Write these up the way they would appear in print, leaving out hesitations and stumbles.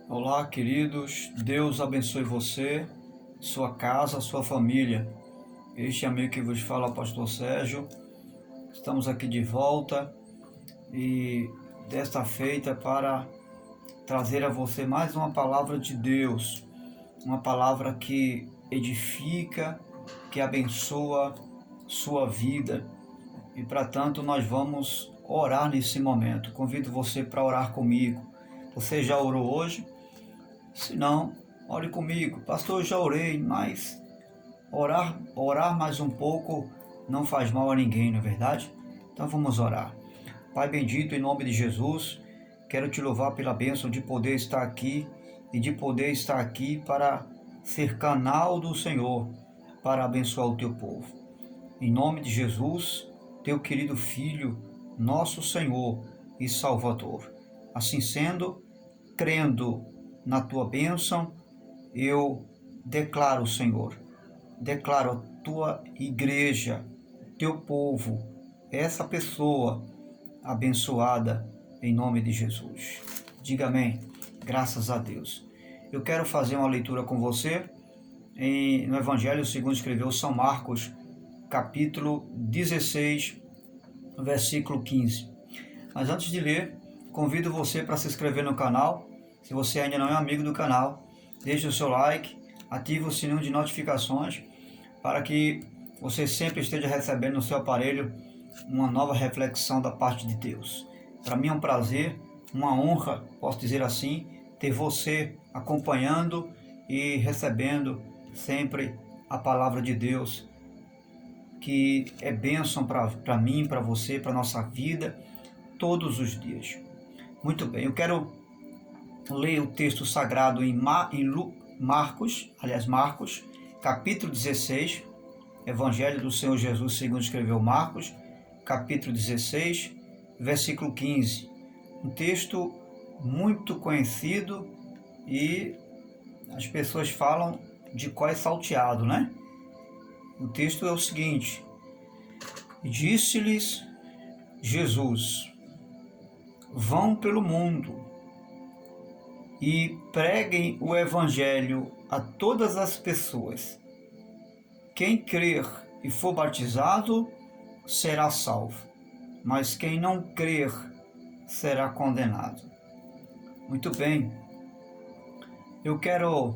Olá, queridos. Deus abençoe você, sua casa, sua família. Este amigo que vos fala, Pastor Sérgio. Estamos aqui de volta e desta feita para trazer a você mais uma palavra de Deus, uma palavra que edifica, que abençoa sua vida. E para tanto nós vamos orar nesse momento. Convido você para orar comigo. Você já orou hoje? Se não, ore comigo. Pastor, eu já orei, mas orar mais um pouco não faz mal a ninguém, não é verdade? Então vamos orar. Pai bendito, em nome de Jesus, quero te louvar pela bênção de poder estar aqui e de poder estar aqui para ser canal do Senhor, para abençoar o teu povo. Em nome de Jesus, teu querido Filho, nosso Senhor e Salvador. Assim sendo, crendo na tua bênção, eu declaro, Senhor, declaro a tua igreja, teu povo, essa pessoa abençoada em nome de Jesus. Diga amém. Graças a Deus. Eu quero fazer uma leitura com você no Evangelho segundo escreveu São Marcos, capítulo 16, versículo 15. Mas antes de ler, convido você para se inscrever no canal. Se você ainda não é amigo do canal, deixe o seu like, ative o sininho de notificações para que você sempre esteja recebendo no seu aparelho uma nova reflexão da parte de Deus. Para mim é um prazer, uma honra, posso dizer assim, ter você acompanhando e recebendo sempre a palavra de Deus, que é bênção para mim, para você, para a nossa vida, todos os dias. Muito bem, eu quero ler o texto sagrado em Marcos, capítulo 16, Evangelho do Senhor Jesus segundo escreveu Marcos, capítulo 16, versículo 15. Um texto muito conhecido e as pessoas falam de cor salteado, né? O texto é o seguinte: disse-lhes Jesus: vão pelo mundo e preguem o Evangelho a todas as pessoas. Quem crer e for batizado será salvo, mas quem não crer será condenado. Muito bem, eu quero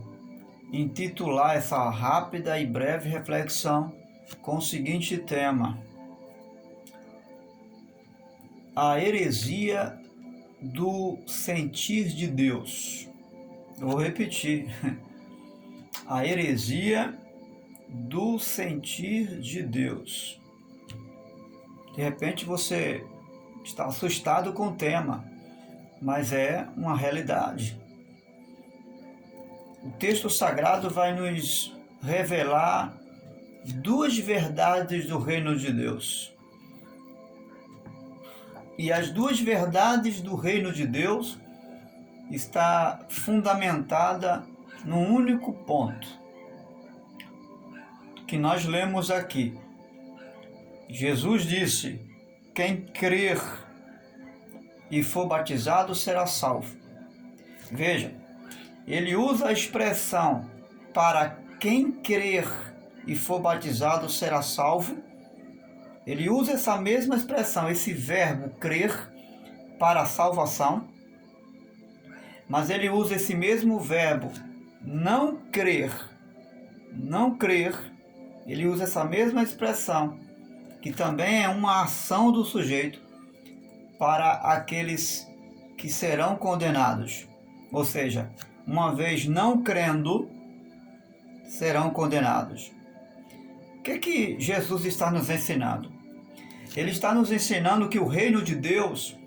intitular essa rápida e breve reflexão com o seguinte tema: a heresia do sentir de Deus. Eu vou repetir: a heresia do sentir de Deus. De repente você está assustado com o tema, mas é uma realidade. O texto sagrado vai nos revelar duas verdades do reino de Deus. E as duas verdades do reino de Deus está fundamentada num único ponto que nós lemos aqui. Jesus disse: quem crer e for batizado será salvo. Veja, ele usa a expressão para quem crer e for batizado será salvo. Ele usa essa mesma expressão, esse verbo crer, para a salvação, mas ele usa esse mesmo verbo não crer, ele usa essa mesma expressão, que também é uma ação do sujeito, para aqueles que serão condenados. Ou seja, uma vez não crendo, serão condenados. O que Jesus está nos ensinando? Ele está nos ensinando que o reino de Deus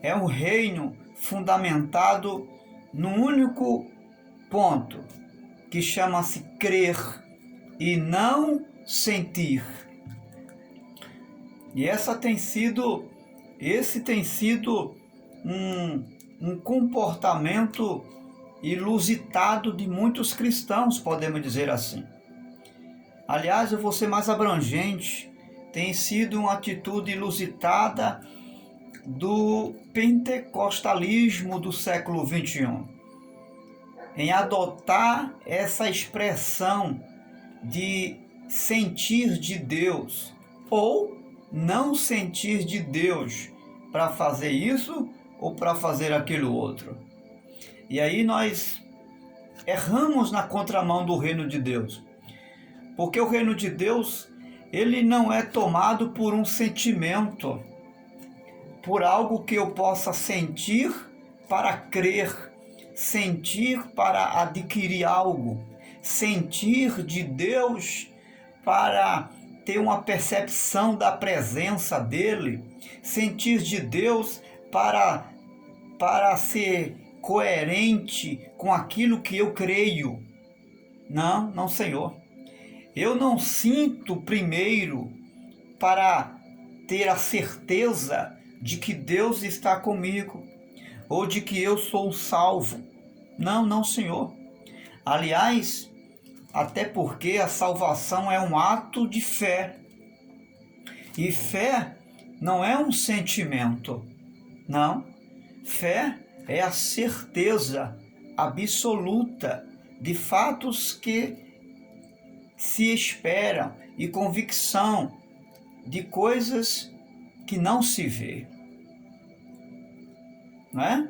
é um reino fundamentado num único ponto, que chama-se crer e não sentir. E esse tem sido um comportamento ilusitado de muitos cristãos, podemos dizer assim. Aliás, eu vou ser mais abrangente, tem sido uma atitude ilusitada do pentecostalismo do século XXI. em adotar essa expressão de sentir de Deus ou não sentir de Deus para fazer isso ou para fazer aquilo outro. E aí nós erramos na contramão do reino de Deus. Porque o reino de Deus, ele não é tomado por um sentimento, por algo que eu possa sentir para crer, sentir para adquirir algo, sentir de Deus para ter uma percepção da presença dele, sentir de Deus para ser coerente com aquilo que eu creio. Não, não, Senhor. Eu não sinto primeiro para ter a certeza de que Deus está comigo ou de que eu sou salvo. Não, não, Senhor. Aliás, até porque a salvação é um ato de fé. E fé não é um sentimento. Não. Fé é a certeza absoluta de fatos que se esperam e convicção de coisas que não se vê. Não é?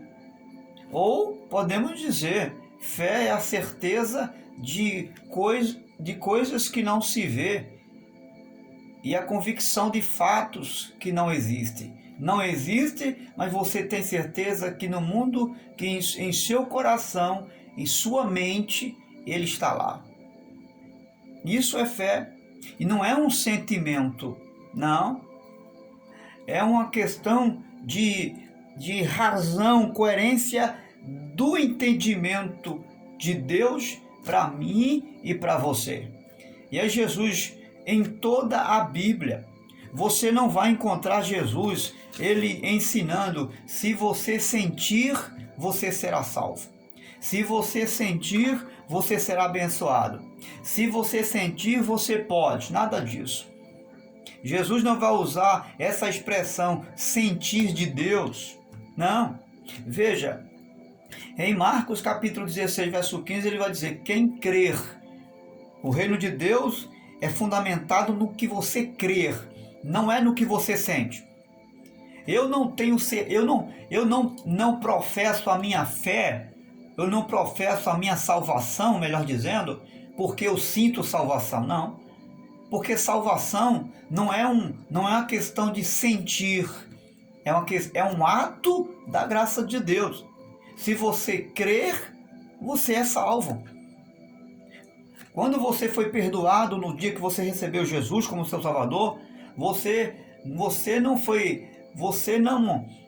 Ou podemos dizer, fé é a certeza de coisas que não se vê e a convicção de fatos que não existem. Não existe, mas você tem certeza que no mundo, que em seu coração, em sua mente, ele está lá. Isso é fé. E não é um sentimento, não. É uma questão de razão, coerência do entendimento de Deus para mim e para você. E é Jesus em toda a Bíblia. Você não vai encontrar Jesus, ele ensinando, se você sentir, você será salvo. Se você sentir, você será abençoado. Se você sentir, você pode. Nada disso. Jesus não vai usar essa expressão sentir de Deus. Não. Veja, em Marcos capítulo 16, verso 15, ele vai dizer, quem crer, o reino de Deus é fundamentado no que você crer, não é no que você sente. Eu não professo a minha fé, eu não professo a minha salvação, melhor dizendo, porque eu sinto salvação, não. Porque salvação não é uma questão de sentir, é um ato da graça de Deus. Se você crer, você é salvo. Quando você foi perdoado no dia que você recebeu Jesus como seu Salvador, você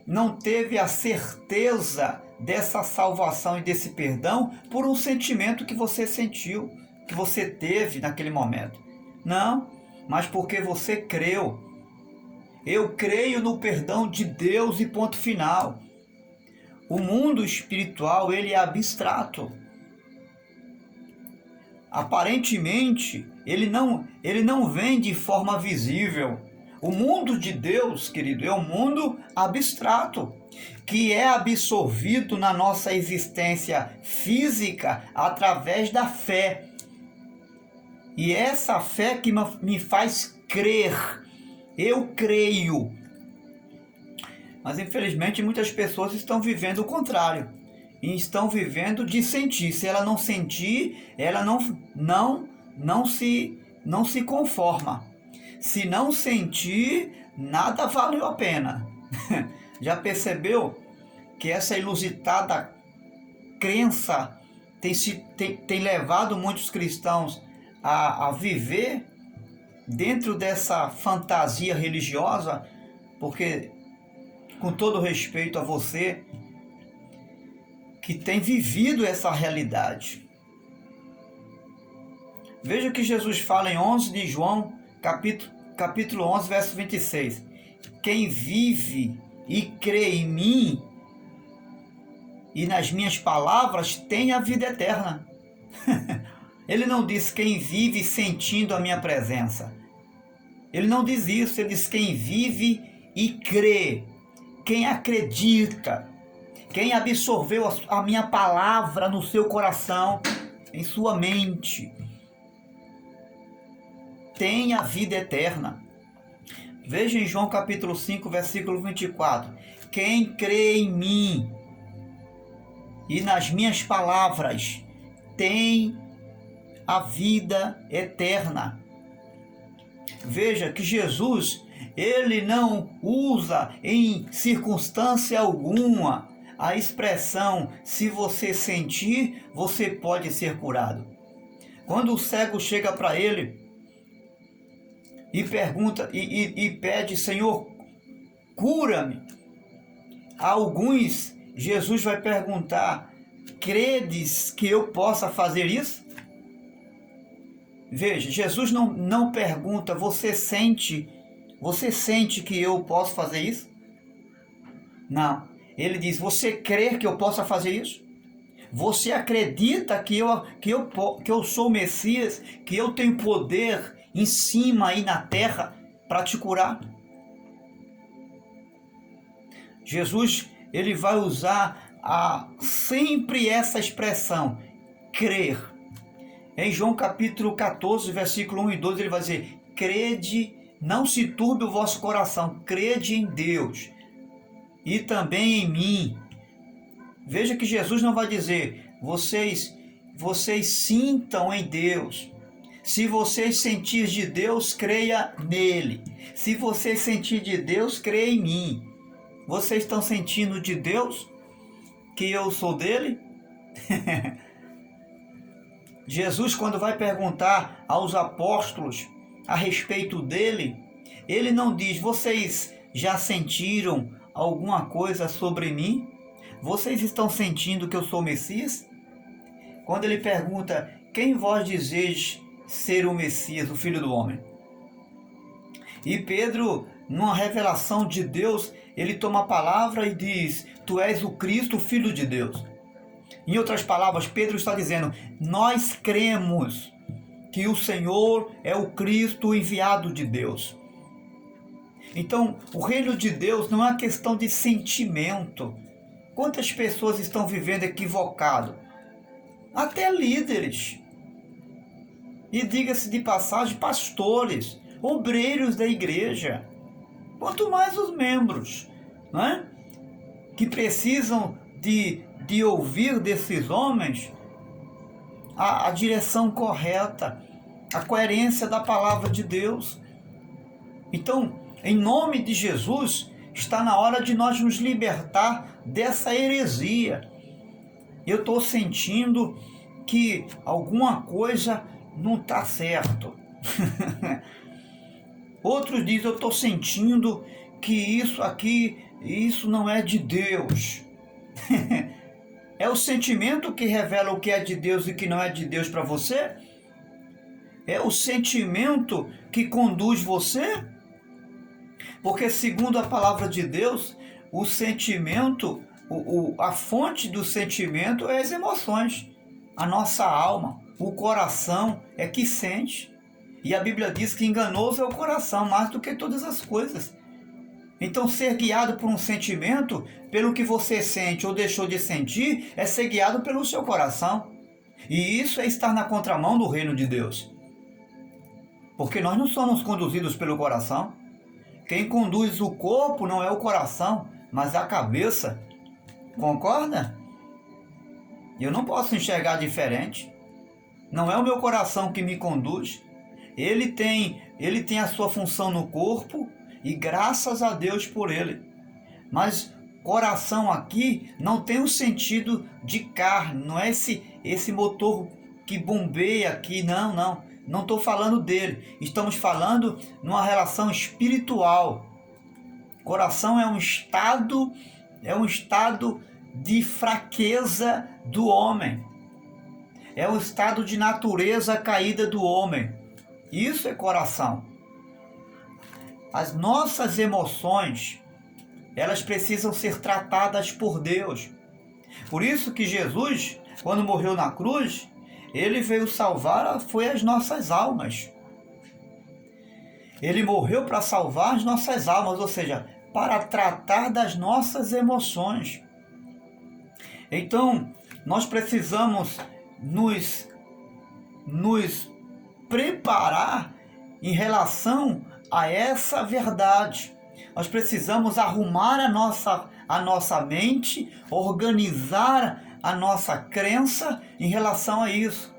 não teve a certeza dessa salvação e desse perdão por um sentimento que você sentiu, que você teve naquele momento. Não, mas porque você creu. Eu creio no perdão de Deus e ponto final. O mundo espiritual, ele é abstrato. Aparentemente, ele não vem de forma visível. O mundo de Deus, querido, é um mundo abstrato, que é absorvido na nossa existência física através da fé. E é essa fé que me faz crer. Eu creio. Mas infelizmente muitas pessoas estão vivendo o contrário. E estão vivendo de sentir. Se ela não sentir, ela não se conforma. Se não sentir, nada valeu a pena. Já percebeu que essa inusitada crença tem levado muitos cristãos a viver dentro dessa fantasia religiosa? Porque, com todo respeito a você que tem vivido essa realidade, veja o que Jesus fala em 11 de João, capítulo 11, verso 26. Quem vive e crê em mim e nas minhas palavras tem a vida eterna. Ele não diz quem vive sentindo a minha presença. Ele não diz isso, ele diz quem vive e crê, quem acredita, quem absorveu a minha palavra no seu coração, em sua mente, tem a vida eterna. Veja em João capítulo 5, versículo 24. Quem crê em mim e nas minhas palavras tem a vida eterna. Veja que Jesus, ele não usa em circunstância alguma a expressão se você sentir, você pode ser curado. Quando o cego chega para ele e pergunta e pede, Senhor, cura-me. A alguns, Jesus vai perguntar, credes que eu possa fazer isso? Veja, Jesus não pergunta, você sente que eu posso fazer isso? Não. Ele diz, você crê que eu possa fazer isso? Você acredita que eu sou o Messias, que eu tenho poder em cima aí na terra para te curar? Jesus, ele vai usar sempre essa expressão, crer. Em João capítulo 14, versículo 1 e 12, ele vai dizer, crede, não se turbe o vosso coração, crede em Deus e também em mim. Veja que Jesus não vai dizer, vocês sintam em Deus. Se vocês sentir de Deus, creia nele. Se vocês sentir de Deus, creia em mim. Vocês estão sentindo de Deus que eu sou dele? Jesus, quando vai perguntar aos apóstolos a respeito dele, ele não diz, vocês já sentiram alguma coisa sobre mim? Vocês estão sentindo que eu sou o Messias? Quando ele pergunta, quem vós dizeis ser o Messias, o Filho do Homem? E Pedro, numa revelação de Deus, ele toma a palavra e diz, tu és o Cristo, o Filho de Deus. Em outras palavras, Pedro está dizendo, nós cremos que o Senhor é o Cristo enviado de Deus. Então, o reino de Deus não é uma questão de sentimento. Quantas pessoas estão vivendo equivocado? Até líderes. E diga-se de passagem, pastores, obreiros da igreja. Quanto mais os membros, né? Que precisam de ouvir desses homens a direção correta, a coerência da palavra de Deus. Então, em nome de Jesus, está na hora de nós nos libertar dessa heresia. Eu estou sentindo que alguma coisa não está certo. Outros dizem, eu estou sentindo que isso não é de Deus. É o sentimento que revela o que é de Deus e que não é de Deus para você? É o sentimento que conduz você? Porque segundo a palavra de Deus, o sentimento, a fonte do sentimento é as emoções. A nossa alma, o coração é que sente. E a Bíblia diz que enganoso é o coração, mais do que todas as coisas. Então, ser guiado por um sentimento, pelo que você sente ou deixou de sentir, é ser guiado pelo seu coração. E isso é estar na contramão do reino de Deus. Porque nós não somos conduzidos pelo coração. Quem conduz o corpo não é o coração, mas a cabeça. Concorda? Eu não posso enxergar diferente. Não é o meu coração que me conduz. Ele tem a sua função no corpo, e graças a Deus por ele. Mas coração aqui não tem o sentido de carne, não é esse motor que bombeia aqui, não estou falando dele. Estamos falando numa relação espiritual. Coração é um estado de fraqueza do homem. É um estado de natureza caída do homem. Isso é coração. As nossas emoções, elas precisam ser tratadas por Deus. Por isso que Jesus, quando morreu na cruz, ele veio salvar foi as nossas almas. Ele morreu para salvar as nossas almas, ou seja, para tratar das nossas emoções. Então, nós precisamos nos preparar em relação a essa verdade. Nós precisamos arrumar a nossa mente, organizar a nossa crença em relação a isso.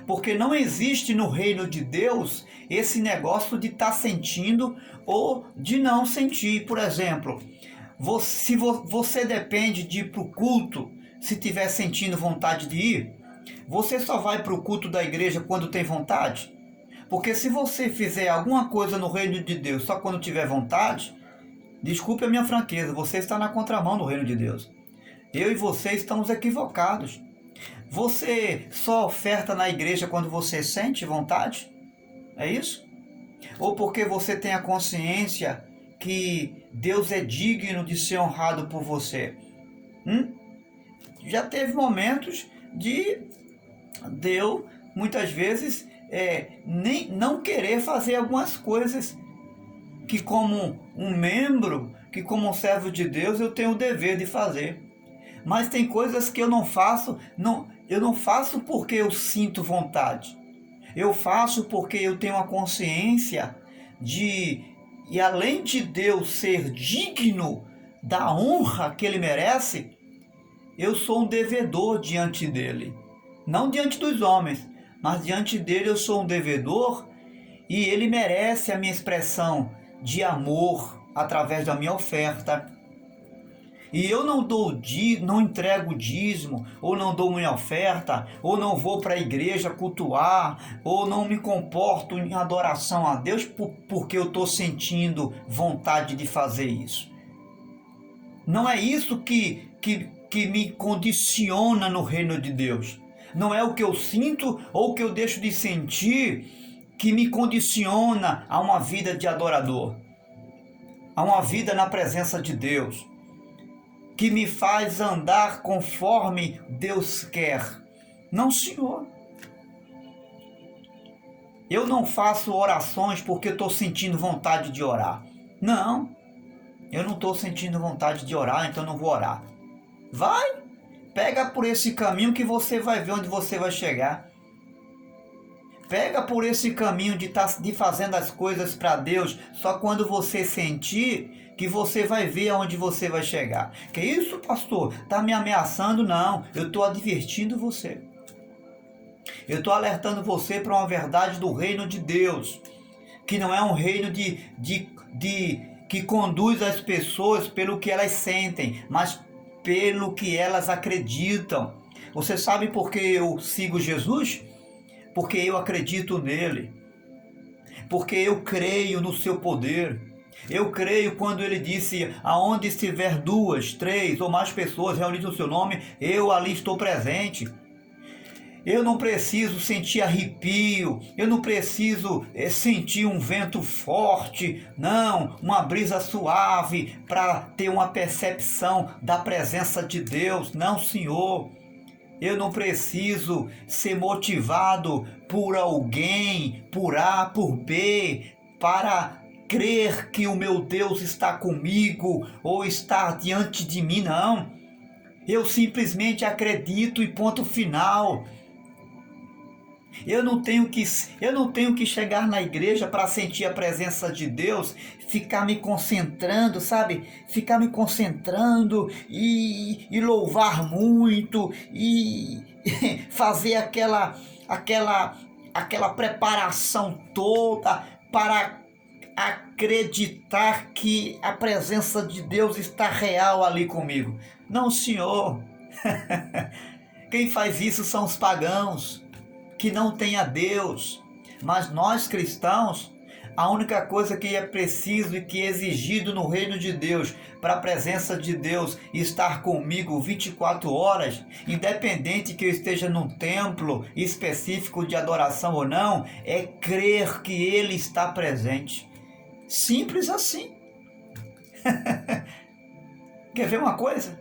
Porque não existe no reino de Deus esse negócio de estar sentindo ou de não sentir. Por exemplo, se você depende de ir para o culto, se estiver sentindo vontade de ir, você só vai para o culto da igreja quando tem vontade? Porque se você fizer alguma coisa no reino de Deus só quando tiver vontade, desculpe a minha franqueza, você está na contramão do reino de Deus. Eu e você estamos equivocados. Você só oferta na igreja quando você sente vontade? É isso? Ou porque você tem a consciência que Deus é digno de ser honrado por você? Já teve momentos de Deus, muitas vezes, nem não querer fazer algumas coisas que, como um membro, que como um servo de Deus, eu tenho o dever de fazer. Mas tem coisas que eu não faço, eu não faço porque eu sinto vontade. Eu faço porque eu tenho a consciência e além de Deus ser digno da honra que Ele merece, eu sou um devedor diante dEle. Não diante dos homens, mas diante dEle eu sou um devedor e Ele merece a minha expressão de amor através da minha oferta. E eu não entrego dízimo, ou não dou minha oferta, ou não vou para a igreja cultuar, ou não me comporto em adoração a Deus porque eu estou sentindo vontade de fazer isso. Não é isso que me condiciona no reino de Deus. Não é o que eu sinto ou o que eu deixo de sentir que me condiciona a uma vida de adorador, a uma vida na presença de Deus, que me faz andar conforme Deus quer. Não, Senhor. Eu não faço orações porque estou sentindo vontade de orar. Não, eu não estou sentindo vontade de orar, então não vou orar. Vai, pega por esse caminho que você vai ver onde você vai chegar. Pega por esse caminho de fazendo as coisas para Deus só quando você sentir que você vai ver aonde você vai chegar. Que isso, pastor? Está me ameaçando? Não, eu estou advertindo você. Eu estou alertando você para uma verdade do reino de Deus, que não é um reino que conduz as pessoas pelo que elas sentem, mas pelo que elas acreditam. Você sabe por que eu sigo Jesus? Porque eu acredito nele, porque eu creio no seu poder. Eu creio quando ele disse: aonde estiver 2, 3 ou mais pessoas reunidas no seu nome, eu ali estou presente. Eu não preciso sentir arrepio, eu não preciso sentir um vento forte, não, uma brisa suave para ter uma percepção da presença de Deus. Não, Senhor. Eu não preciso ser motivado por alguém, por A, por B, para crer que o meu Deus está comigo ou está diante de mim, não. Eu simplesmente acredito e ponto final. Eu não tenho que chegar na igreja para sentir a presença de Deus, ficar me concentrando, sabe? Ficar me concentrando e louvar muito e fazer aquela preparação toda para acreditar que a presença de Deus está real ali comigo. Não, Senhor. Quem faz isso são os pagãos, que não tem a Deus. Mas nós cristãos, a única coisa que é preciso e que é exigido no reino de Deus, para a presença de Deus estar comigo 24 horas, independente que eu esteja num templo específico de adoração ou não, é crer que Ele está presente. Simples assim. Quer ver uma coisa?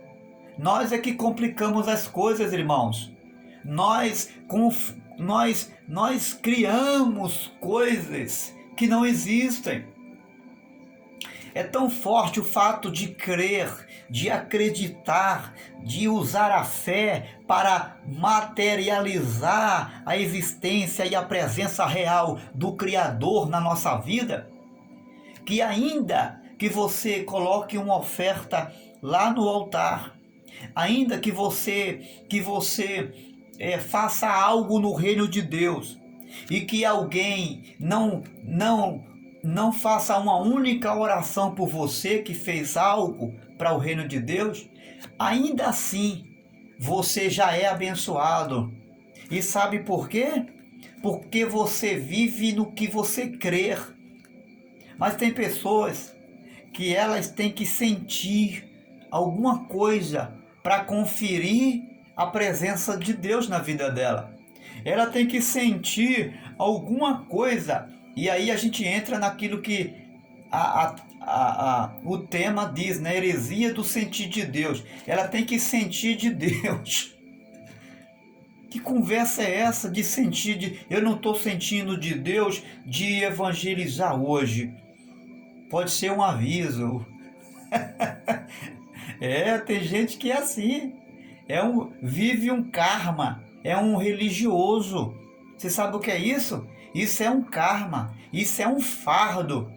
Nós é que complicamos as coisas, irmãos. Nós criamos coisas que não existem. É tão forte o fato de crer, de acreditar, de usar a fé para materializar a existência e a presença real do Criador na nossa vida, que ainda que você coloque uma oferta lá no altar, ainda que você faça algo no reino de Deus, e que alguém não faça uma única oração por você que fez algo para o reino de Deus, ainda assim você já é abençoado. E sabe por quê? Porque você vive no que você crer. Mas tem pessoas que elas têm que sentir alguma coisa para conferir a presença de Deus na vida dela. Ela tem que sentir alguma coisa, e aí a gente entra naquilo que o tema diz, né? Heresia do sentir de Deus. Ela tem que sentir de Deus. Que conversa é essa de sentir eu não estou sentindo de Deus de evangelizar hoje? Pode ser um aviso. Tem gente que é assim. Vive um karma. É um religioso. Você sabe o que é isso? Isso é um karma. Isso é um fardo.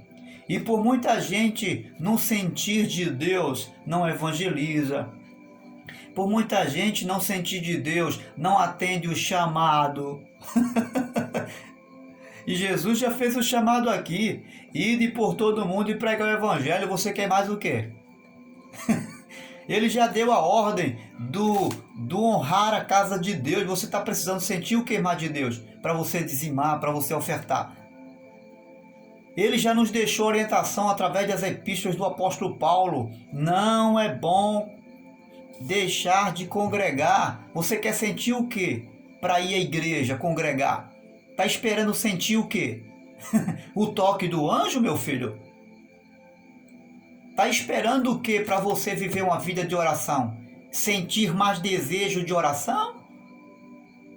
E por muita gente não sentir de Deus, não evangeliza. Por muita gente não sentir de Deus, não atende o chamado. E Jesus já fez o chamado aqui. Ide por todo mundo e pregar o evangelho. Você quer mais o quê? Ele já deu a ordem do honrar a casa de Deus. Você está precisando sentir o queimar de Deus para você dizimar, para você ofertar. Ele já nos deixou orientação através das epístolas do apóstolo Paulo. Não é bom deixar de congregar. Você quer sentir o quê para ir à igreja, congregar? Está esperando sentir o quê? O toque do anjo, meu filho? Está esperando o que para você viver uma vida de oração? Sentir mais desejo de oração?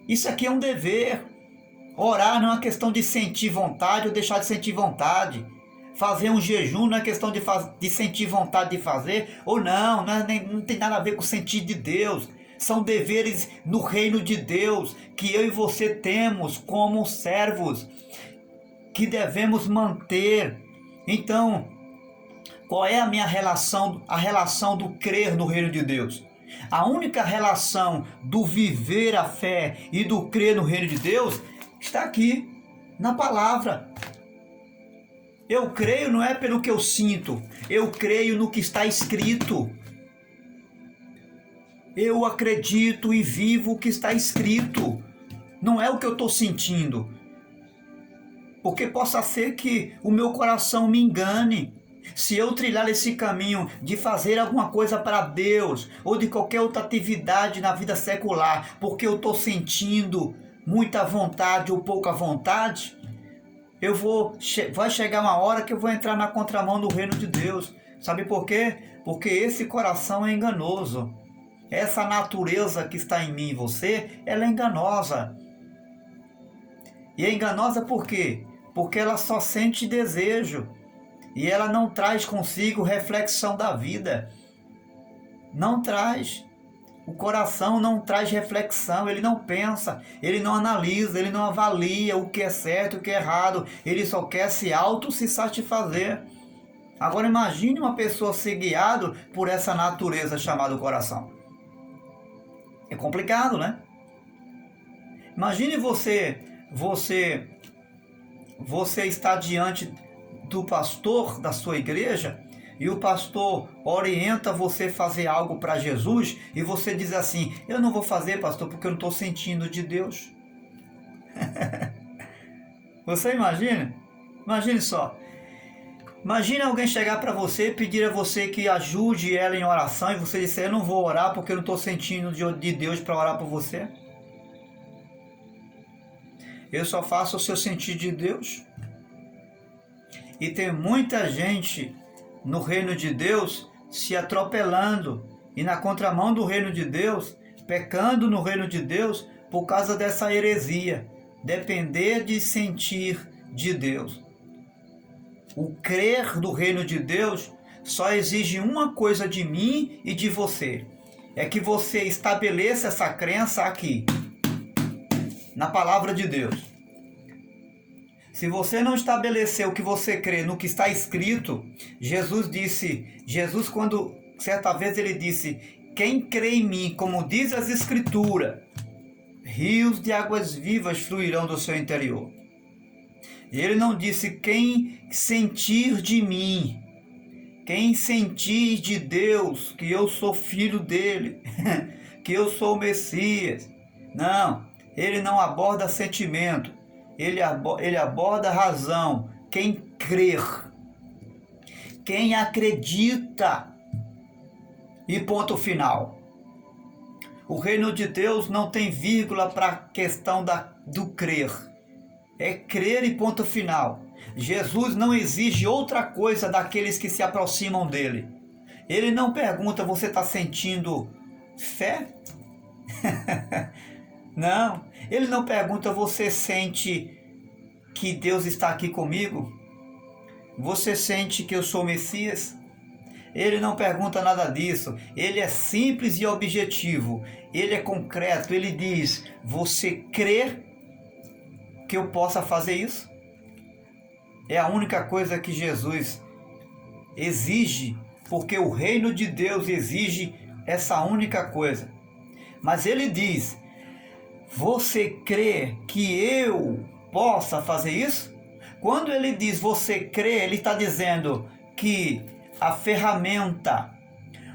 Isso aqui é um dever. Orar não é uma questão de sentir vontade ou deixar de sentir vontade. Fazer um jejum não é questão de sentir vontade de fazer ou não. Não tem nada a ver com o sentir de Deus. São deveres no reino de Deus que eu e você temos como servos, que devemos manter. Então, qual é a minha relação, a relação do crer no reino de Deus? A única relação do viver a fé e do crer no reino de Deus está aqui, na palavra. Eu creio não é pelo que eu sinto, eu creio no que está escrito. Eu acredito e vivo o que está escrito, não é o que eu estou sentindo. Porque possa ser que o meu coração me engane. Se eu trilhar esse caminho de fazer alguma coisa para Deus ou de qualquer outra atividade na vida secular, porque eu estou sentindo muita vontade ou pouca vontade, vai chegar uma hora que eu vou entrar na contramão do reino de Deus. Sabe por quê? Porque esse coração é enganoso. Essa natureza que está em mim e você, ela é enganosa. E é enganosa por quê? Porque ela só sente desejo. E ela não traz consigo reflexão da vida. Não traz. O coração não traz reflexão, ele não pensa, ele não analisa, ele não avalia o que é certo e o que é errado. Ele só quer se satisfazer. Agora imagine uma pessoa ser guiado por essa natureza chamada coração. É complicado, né? Imagine você está diante do pastor da sua igreja e o pastor orienta você a fazer algo para Jesus e você diz assim: eu não vou fazer, pastor, porque eu não estou sentindo de Deus. Você imagina? Imagine só. Imagine alguém chegar para você e pedir a você que ajude ela em oração e você disser: eu não vou orar porque eu não estou sentindo de Deus para orar por você. Eu só faço o seu sentir de Deus. E tem muita gente no reino de Deus se atropelando e na contramão do reino de Deus, pecando no reino de Deus por causa dessa heresia, depender de sentir de Deus. O crer do reino de Deus só exige uma coisa de mim e de você. É que você estabeleça essa crença aqui, na palavra de Deus. Se você não estabelecer o que você crê no que está escrito, Jesus quando certa vez ele disse, quem crê em mim, como diz as escrituras, rios de águas vivas fluirão do seu interior. Ele não disse quem sentir de mim, quem sentir de Deus, que eu sou filho dele, que eu sou o Messias. Não, ele não aborda sentimento, ele aborda razão. Quem crer, quem acredita. E ponto final. O reino de Deus não tem vírgula para a questão do crer. É crer e ponto final. Jesus não exige outra coisa daqueles que se aproximam dele. Ele não pergunta, você está sentindo fé? Não. Ele não pergunta, você sente que Deus está aqui comigo? Você sente que eu sou o Messias? Ele não pergunta nada disso. Ele é simples e objetivo. Ele é concreto. Ele diz, você crê que eu possa fazer isso? É a única coisa que Jesus exige, porque o reino de Deus exige essa única coisa. Mas ele diz, você crê que eu possa fazer isso? Quando ele diz você crê, ele está dizendo que a ferramenta,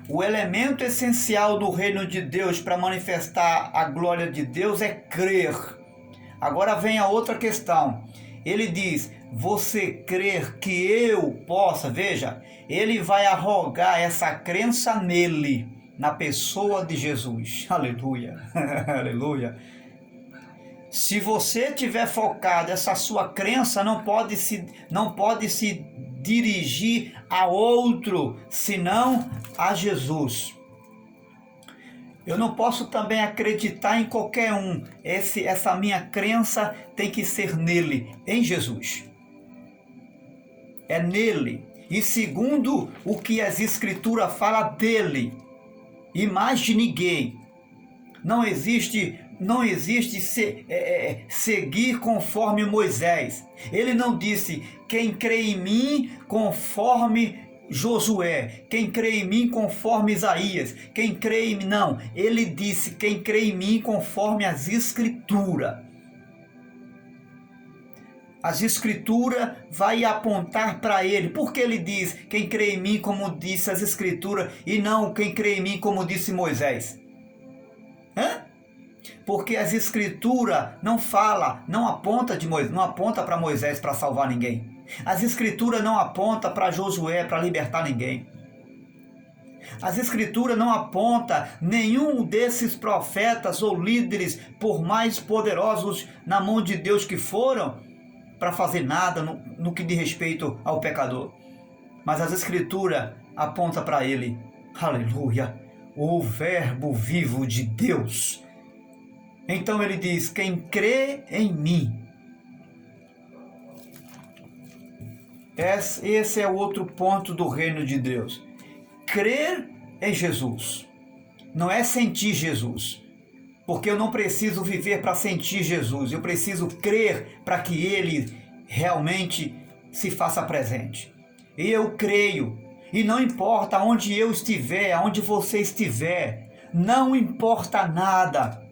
o elemento essencial do reino de Deus para manifestar a glória de Deus é crer. Agora vem a outra questão. Ele diz, você crer que eu possa, veja, ele vai arrogar essa crença nele, na pessoa de Jesus. Aleluia, aleluia. Se você tiver focado, essa sua crença não pode se dirigir a outro, senão a Jesus. Eu não posso também acreditar em qualquer um. Essa minha crença tem que ser nele, em Jesus. É nele. E segundo o que as Escrituras falam dele, e mais de ninguém. Não existe seguir conforme Moisés. Ele não disse, quem crê em mim conforme Josué, quem crê em mim conforme Isaías, quem crê em mim, não. Ele disse, quem crê em mim conforme as Escrituras. As Escrituras vai apontar para ele. Por que ele diz, quem crê em mim como disse as Escrituras, e não quem crê em mim como disse Moisés? Porque as Escrituras não aponta para Moisés para salvar ninguém. As Escrituras não aponta para Josué para libertar ninguém. As Escrituras não aponta nenhum desses profetas ou líderes, por mais poderosos na mão de Deus que foram, para fazer nada no que diz respeito ao pecador. Mas as Escrituras aponta para ele. Aleluia! O verbo vivo de Deus. Então ele diz, quem crê em mim. Esse é o outro ponto do reino de Deus. Crer em Jesus. Não é sentir Jesus. Porque eu não preciso viver para sentir Jesus. Eu preciso crer para que ele realmente se faça presente. E eu creio. E não importa onde eu estiver, onde você estiver. Não importa nada.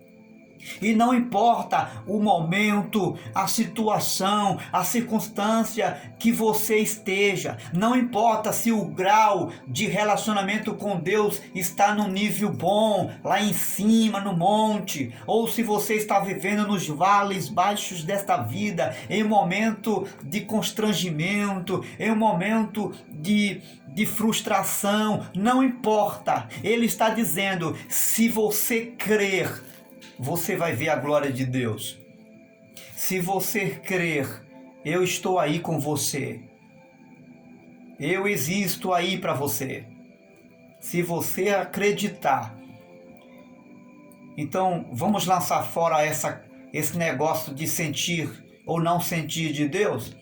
E não importa o momento, a situação, a circunstância que você esteja. Não importa se o grau de relacionamento com Deus está no nível bom, lá em cima no monte, ou se você está vivendo nos vales baixos desta vida, em um momento de constrangimento, em um momento de frustração. Não importa. Ele está dizendo, se você crer, você vai ver a glória de Deus. Se você crer, eu estou aí com você. Eu existo aí para você. Se você acreditar. Então, vamos lançar fora esse negócio de sentir ou não sentir de Deus?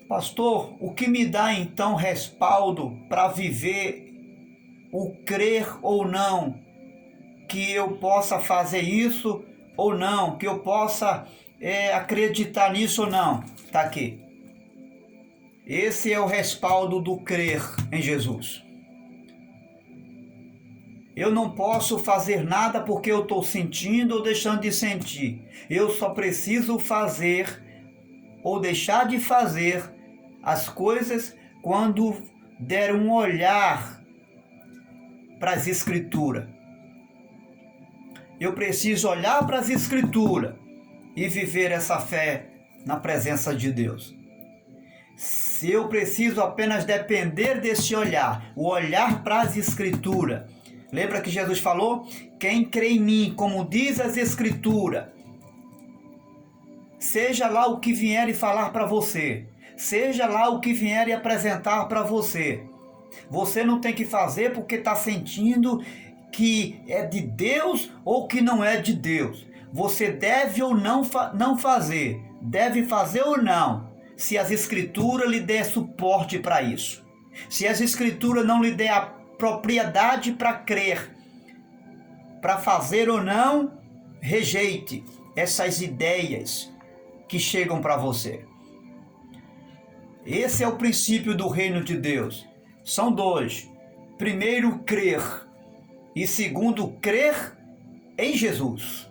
Pastor, o que me dá então respaldo para viver o crer ou não, que eu possa fazer isso ou não, que eu possa acreditar nisso ou não? Está aqui. Esse é o respaldo do crer em Jesus. Eu não posso fazer nada porque eu estou sentindo ou deixando de sentir. Eu só preciso fazer ou deixar de fazer as coisas quando der um olhar para as Escrituras. Eu preciso olhar para as Escrituras e viver essa fé na presença de Deus. Se eu preciso apenas depender desse olhar, o olhar para as Escrituras. Lembra que Jesus falou? Quem crê em mim, como diz as Escrituras, seja lá o que vier e falar para você, seja lá o que vier e apresentar para você, você não tem que fazer porque está sentindo que é de Deus ou que não é de Deus. Você deve ou não fazer, deve fazer ou não, se as Escrituras lhe der suporte para isso. Se as Escrituras não lhe der a propriedade para crer, para fazer ou não, rejeite essas ideias que chegam para você. Esse é o princípio do reino de Deus. São dois. Primeiro, crer. E segundo, crer em Jesus.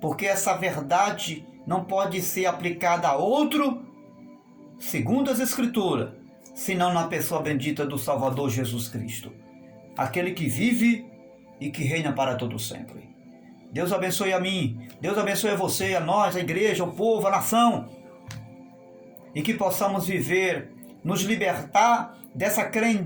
Porque essa verdade não pode ser aplicada a outro, segundo as Escrituras, senão na pessoa bendita do Salvador Jesus Cristo, aquele que vive e que reina para todo sempre. Deus abençoe a mim, Deus abençoe a você, a nós, a igreja, o povo, a nação, e que possamos viver, nos libertar dessa crença